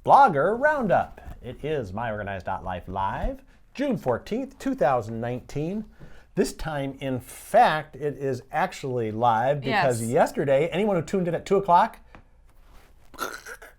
Blogger Roundup. It is myorganized.life live, June 14th, 2019. This time, in fact, it is actually live because yesterday, anyone who tuned in at 2 o'clock,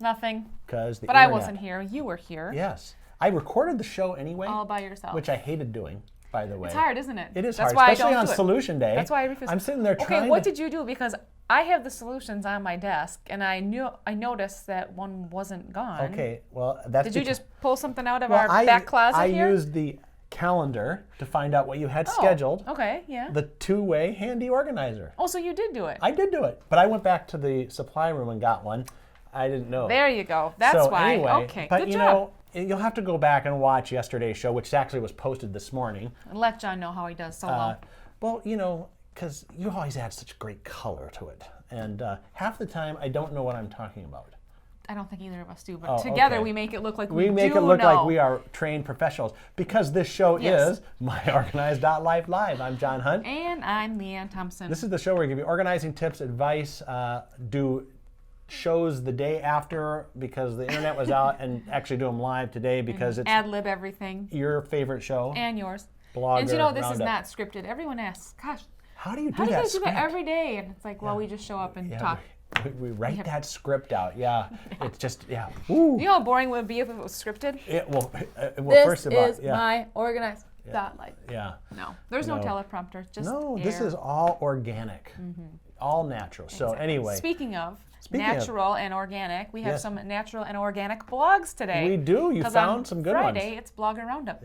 nothing. Because the But internet. I wasn't here. You were here. Yes. I recorded the show anyway. All by yourself. Which I hated doing, by the way. It's hard, isn't it? It is That's hard, why especially I don't on Solution Day. That's why I refuse. I'm sitting there trying Okay, what did you do? Because I have the solutions on my desk, and I noticed that one wasn't gone. Okay, well, that's Did you just pull something out of well, our back closet I here? used the calendar to find out what you had scheduled. Okay, yeah. The two-way handy organizer. Oh, so you did do it. I did do it, but I went back to the supply room and got one. I didn't know. There you go. That's so why. Anyway, okay, but good you job. know, you'll have to go back and watch yesterday's show, which actually was posted this morning. And let John know how he does solo. Well, you know, because you always add such great color to it. And half the time, I don't know what I'm talking about. I don't think either of us do, but together okay. we make it look like we do know. We make it look like we are trained professionals because this show is myorganized.life live. I'm John Hunt. And I'm Leanne Thompson. This is the show where we give you organizing tips, advice, do shows the day after because the internet was out, and actually do them live today because it's ad-lib everything. Your favorite show. And yours. Blogger, and you know, this Roundup. is not scripted. Everyone asks, gosh, how do you do how do you that guys do that script? every day? And it's like, well, we just show up and talk. We write that script out. Yeah, it's just Ooh. You know how boring it would be if it was scripted? Well, This first of all, is myorganized.life. Yeah. No, there's no teleprompter. Just no. air. This is all organic, all natural. So anyway, Speaking of natural and organic, we have some natural and organic blogs today. we do. You found some good Friday, ones. it's Blogger Roundup.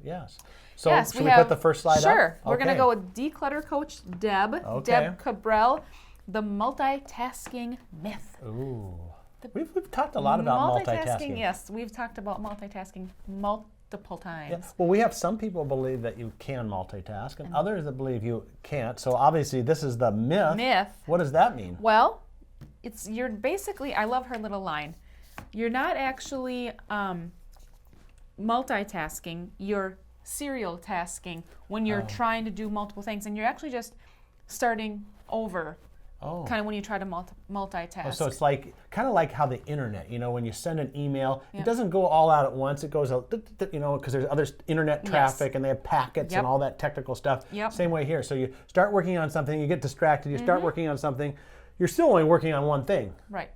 Yes. So should we put the first slide up? Sure. We're Okay. going to go with declutter coach Deb. Okay. Deb Cabral, the multitasking myth. Ooh. We've talked a lot about multitasking. Yes, we've talked about multitasking multiple times. Yeah. Well, we have some people believe that you can multitask, and others that believe you can't. So obviously, this is the myth. What does that mean? Well, you're basically, I love her little line. You're not actually multitasking. You're serial tasking when you're trying to do multiple things, and you're actually just starting over. Kind of when you try to multitask. So it's like kind of like how the internet, you know, when you send an email, it doesn't go all out at once. It goes out, you know, because there's other internet traffic and they have packets and all that technical stuff. Same way here. So you start working on something, you get distracted, you start working on something, you're still only working on one thing. Right.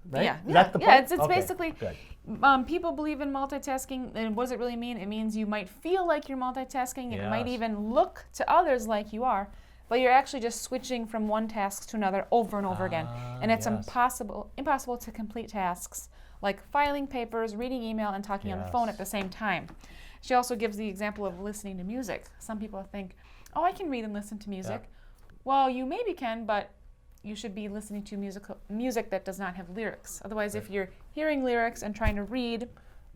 Right? Yeah. Is that the point? It's basically, people believe in multitasking, and what does it really mean? It means you might feel like you're multitasking, it might even look to others like you are, but you're actually just switching from one task to another over and over again. And it's impossible to complete tasks like filing papers, reading email, and talking on the phone at the same time. She also gives the example of listening to music. Some people think, oh, I can read and listen to music. Well, you maybe can, but you should be listening to music that does not have lyrics. Otherwise, if you're hearing lyrics and trying to read.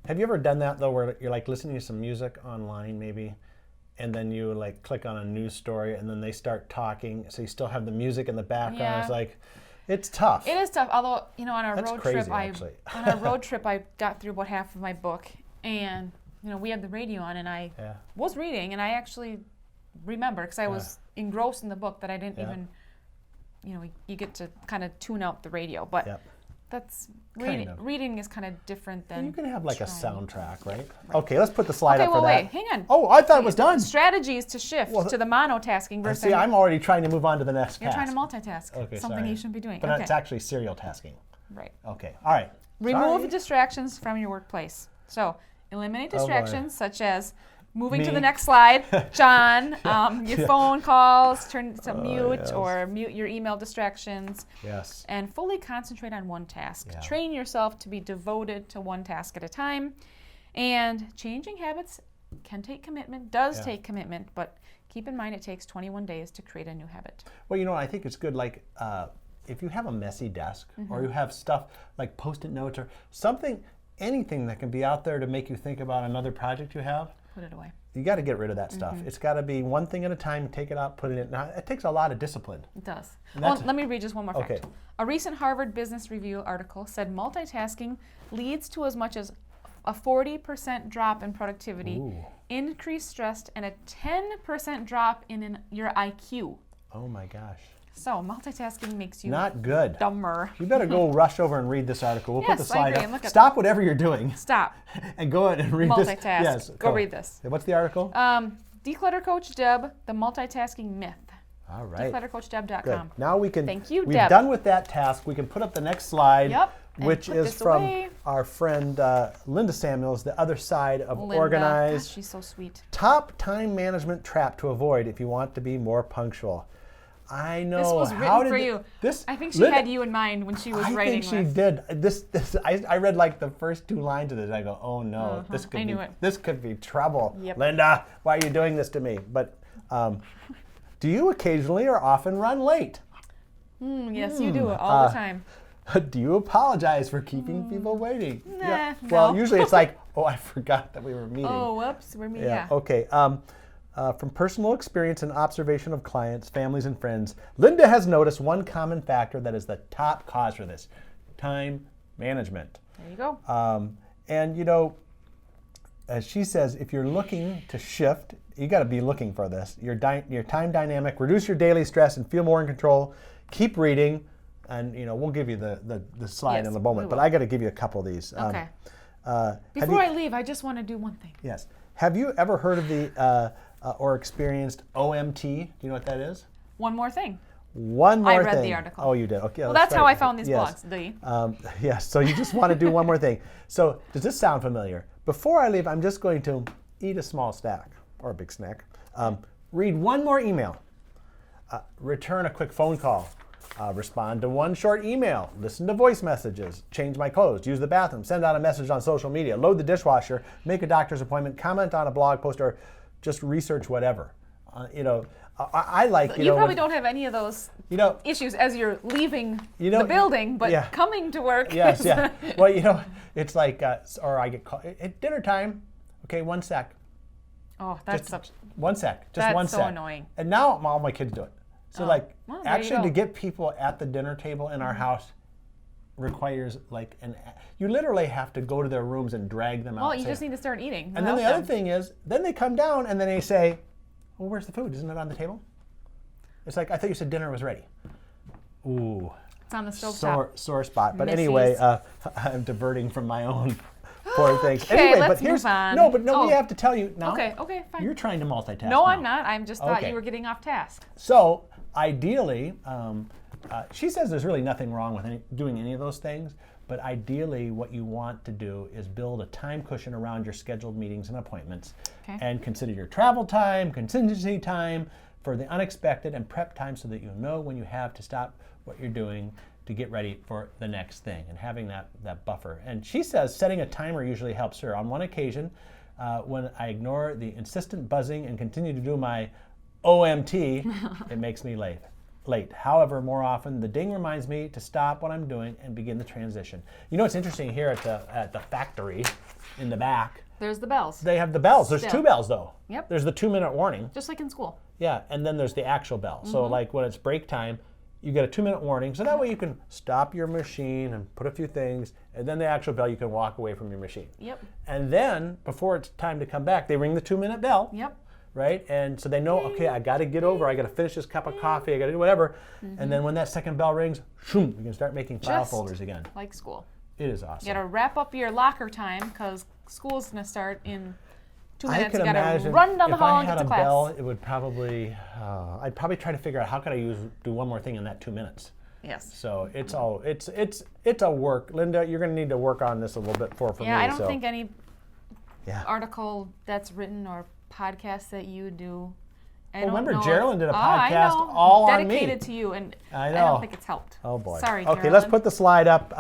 Have you ever done that, though, where you're like listening to some music online, maybe, and then you like click on a news story and then they start talking, so you still have the music in the background. It's like, it's tough. It is tough, although, you know, on our That's road crazy, trip, actually. on our road trip, I got through about half of my book, and, you know, we had the radio on, and I was reading, and I actually remember, because I was engrossed in the book that I didn't even, you know, you get to kind of tune out the radio, but that's, reading is kind of different than you can have like a soundtrack, right? Okay, let's put the slide up for that. Wait, hang on. Oh, I thought it was done. Strategies to shift to the monotasking versus. See, I'm already trying to move on to the next You're task. trying to multitask. Okay, something sorry. you shouldn't be doing. But it's actually serial tasking. Right. Okay, all right. Remove distractions from your workplace. So eliminate distractions such as moving to the next slide, John, your phone calls, turn to mute or mute your email distractions. Yes. And fully concentrate on one task. Train yourself to be devoted to one task at a time. And changing habits can take commitment, take commitment, but keep in mind it takes 21 days to create a new habit. Well, you know, I think it's good, like, if you have a messy desk or you have stuff like Post-it notes or something, anything that can be out there to make you think about another project you have, put it away. You got to get rid of that stuff. It's got to be one thing at a time, take it out, put it in. Now, it takes a lot of discipline. It does. Well, let me read just one more fact. Okay. A recent Harvard Business Review article said multitasking leads to as much as a 40% drop in productivity, increased stress, and a 10% drop in your IQ. Oh my gosh. So multitasking makes you not good. dumber. You better go rush over and read this article. We'll put the Yes, I slide agree, up. and look at Stop whatever you're doing Stop. and go ahead and read this. Multitask. Yes, Go read this. What's the article? Declutter Coach Deb, the multitasking myth. All right. Decluttercoachdeb.com. Good. Now we can. Thank you, We've Deb. done with that task. We can put up the next slide, Yep. which is from our friend Linda Samuels, the other side of Linda. Organized. Gosh, she's so sweet. Top time management trap to avoid if you want to be more punctual. I know. This was written for you. I think she had you in mind when she was writing this. I think she did. This. I read like the first 2 lines of this. I go, oh no, this could be trouble. Yep. Linda, why are you doing this to me? But do you occasionally or often run late? Yes, you do all the time. Do you apologize for keeping people waiting? Nah, Well, no. usually it's like, oh, I forgot that we were meeting. Oh, whoops, we're meeting. Yeah. Okay. From personal experience and observation of clients, families, and friends, Linda has noticed one common factor that is the top cause for this: time management. There you go. And you know, as she says, if you're looking to shift, you got to be looking for this. Your time dynamic, reduce your daily stress, and feel more in control. Keep reading, and you know we'll give you the slide in a moment. But I got to give you a couple of these. Okay. Before I leave, I just want to do one thing. Yes. Have you ever heard of the or experienced OMT? Do you know what that is? One more thing. One more thing. I read the article. Oh, you did. Okay. Well, that's how I found these blogs. Yes. So you just want to do one more thing. So does this sound familiar? Before I leave, I'm just going to eat a small snack or a big snack. Read one more email. Return a quick phone call. Respond to one short email. Listen to voice messages. Change my clothes. Use the bathroom. Send out a message on social media. Load the dishwasher. Make a doctor's appointment. Comment on a blog post, or just research whatever. I like. You probably don't have any of those issues as you're leaving the building, but coming to work. Yes, yeah. Well, it's like, or I get called at dinner time. Okay, 1 sec. Oh, that's such. 1 sec. Just that's 1 sec. so annoying. And now all my kids do it. So actually, to you get people at the dinner table in our house requires you literally have to go to their rooms and drag them out. Well, you just need to start eating. And then the other thing is, then they come down and then they say, well, where's the food? Isn't it on the table? It's like, I thought you said dinner was ready. Ooh. It's on the stovetop. Sore spot. But anyway, I'm diverting from my own poor things. Okay, anyway, let's but here's move on. no, but we have to tell you now. Okay, fine. You're trying to multitask. No, now. I'm not. I just thought you were getting off task. So ideally, she says there's really nothing wrong with doing any of those things. But ideally, what you want to do is build a time cushion around your scheduled meetings and appointments, and consider your travel time, contingency time for the unexpected, and prep time so that you know when you have to stop what you're doing to get ready for the next thing, and having that buffer. And she says setting a timer usually helps her. On one occasion, when I ignore the insistent buzzing and continue to do my OMT, it makes me late. However, more often, the ding reminds me to stop what I'm doing and begin the transition. You know what's interesting here at the factory in the back? There's the bells. They have the bells. There's 2 bells, though. Yep. There's the 2-minute warning. Just like in school. Yeah, and then there's the actual bell. So like when it's break time, you get a 2-minute warning. So that way you can stop your machine and put a few things, and then the actual bell, you can walk away from your machine. Yep. And then, before it's time to come back, they ring the 2-minute bell. Yep. Right? And so they know, okay, I got to get over, I got to finish this cup of coffee, I got to do whatever. And then when that second bell rings, shoom, you can start making file folders again. Like school. It is awesome. You got to wrap up your locker time because school's going to start in 2 minutes. I can you got imagine to run down the hall and if I get had to a class. bell, it would probably, I'd probably try to figure out how could I do one more thing in that 2 minutes. Yes. So it's a work. Linda, you're going to need to work on this a little bit for me. Yeah, I don't think any article that's written or podcast that you do. Remember, Geraldine did a podcast all on me. Dedicated to you, and I know. I don't think it's helped. Oh boy. Sorry, Okay, Geraldine. let's put the slide up.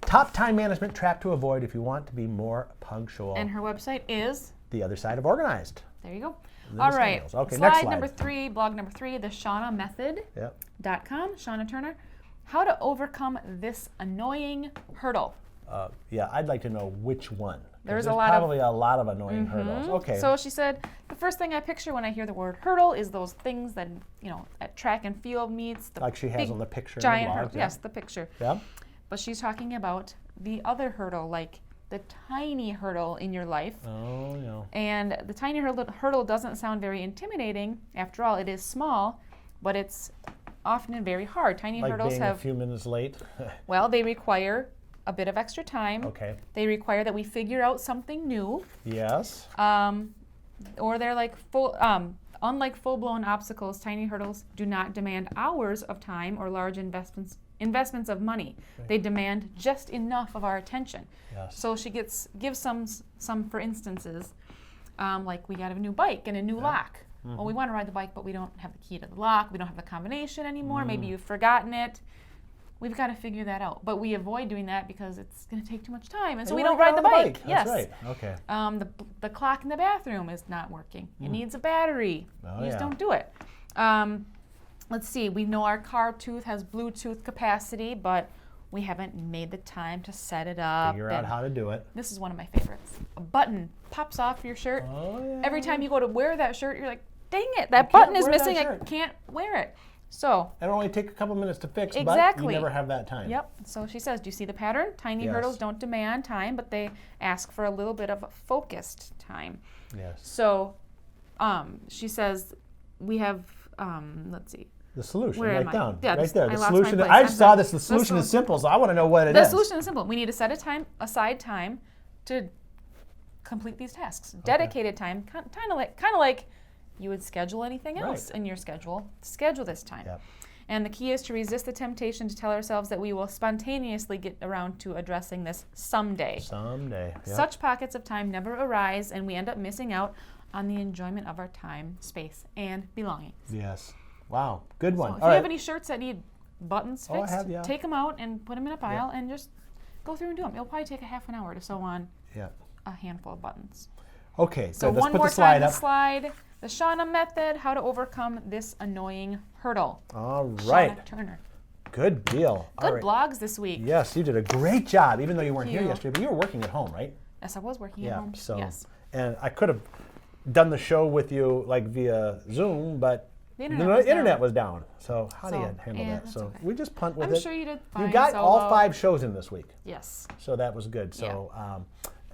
Top time management trap to avoid if you want to be more punctual. And her website is? The Other Side of Organized. There you go. Linda All right. Samuels. Okay, slide next slide. number 3, blog number 3, the ShaunaMethod.com. Yep. Shauna Turner. How to overcome this annoying hurdle. I'd like to know which one. There's probably a lot of annoying hurdles. Okay. So she said, the first thing I picture when I hear the word hurdle is those things that, at track and field meets. Like she has on the picture giant in the blog. hurdle. Yes, the picture. Yeah. But she's talking about the other hurdle, like the tiny hurdle in your life. Oh, yeah. And the tiny hurdle doesn't sound very intimidating. After all, it is small, but it's often very hard. Tiny like hurdles being have a few minutes late. well, they require a bit of extra time. Okay. They require that we figure out something new. Yes. Or they're like unlike full-blown obstacles, tiny hurdles do not demand hours of time or large investments of money. Right. They demand just enough of our attention. Yes. So she gives some for instances, like we got a new bike and a new lock. Mm-hmm. Well, we want to ride the bike, but we don't have the key to the lock. We don't have the combination anymore. Maybe you've forgotten it. We've got to figure that out. But we avoid doing that because it's going to take too much time. And so we don't ride the bike. Yes. That's right. Okay. The clock in the bathroom is not working. It needs a battery. Oh, You just yeah. don't do it. Let's see. We know our car tooth has Bluetooth capacity, but we haven't made the time to set it up. Figure out how to do it. This is one of my favorites. A button pops off your shirt. Oh, yeah. Every time you go to wear that shirt, you're like, dang it, that button is wear that missing. I shirt. can't wear it. So It'll only take a couple minutes to fix, but exactly. you never have that time. Yep. So she says, do you see the pattern? Tiny Yes. hurdles don't demand time, but they ask for a little bit of focused time. Yes. So she says we have, let's see. The solution, Where right am I? down, Yeah, right there. I The lost my solution. place. I I'm saw sorry. this. The solution is simple, so I want to know what it The is. solution is simple. We need to set aside time to complete these tasks. Dedicated time, kind of like you would schedule anything else in your schedule. Schedule this time. Yep. And the key is to resist the temptation to tell ourselves that we will spontaneously get around to addressing this someday. Someday. Yep. Such pockets of time never arise, and we end up missing out on the enjoyment of our time, space, and belongings. Yes. Wow. Good one. So if All you right. have any shirts that need buttons Oh, I fixed, have, yeah. take them out and put them in a pile and just go through and do them. It'll probably take a half an hour to sew on Yeah. a handful of buttons. Okay. So good. Let's one put more the slide time, up. the slide. The Shauna method, how to overcome this annoying hurdle. All right. Shauna Turner. Good deal. Good All right. blogs this week. Yes, you did a great job, even though you weren't here you. yesterday, but you were working at home, right? Yes, I was working at home. So, yes. and I could have done the show with you like via Zoom, but The the internet was down. So how do you So, handle yeah, that? that's So okay. we just punt with I'm it. sure you did fine. You got all solo. 5 shows in this week, Yes. so that was good. So,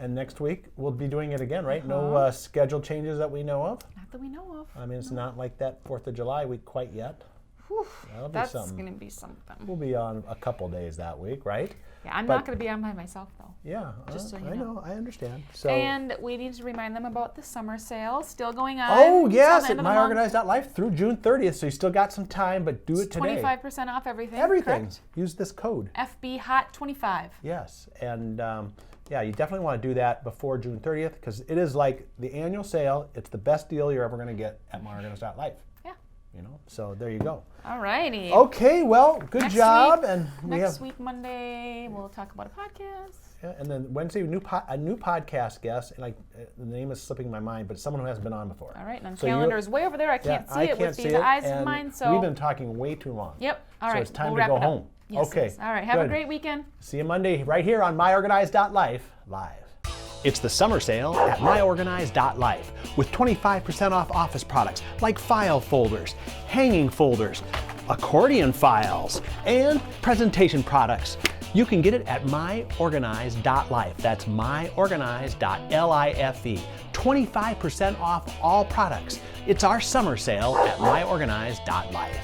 and next week we'll be doing it again, right? No schedule changes that we know of. Not that we know of. I mean, it's not like that 4th of July week quite yet. Whew, That'll be that's something. going to be something. We'll be on a couple days that week, right? Yeah, I'm But- not going to be on by myself, though. Yeah, Just so you I know. know, I understand. So. And we need to remind them about the summer sale still going on. Oh, till yes, the at end of the month. myorganized.life through June 30th, so you still got some time, but do it today. 25% off everything. Everything. Correct? Use this code. FB Hot 25. Yes, and yeah, you definitely want to do that before June 30th because it is like the annual sale. It's the best deal you're ever going to get at myorganized.life. Yeah. You know, so there you go. All righty. Okay, well, good Next job, week- and we Next have week, Monday, we'll talk about a podcast. yeah, and then Wednesday a new podcast guest, and the name is slipping my mind, but it's someone who hasn't been on before. All right, and So calendar is way over there. I can't see it with the eyes of and mine, so. we've been talking way too long. Yep. All So right. it's time we'll to wrap go it up. home. Yes, Okay, yes. All right. Have a good. great weekend. See you Monday right here on myorganized.life live. It's the summer sale at myorganized.life with 25% off office products like file folders, hanging folders, accordion files, and presentation products. You can get it at myorganized.life. That's myorganized.life. 25% off all products. It's our summer sale at myorganized.life.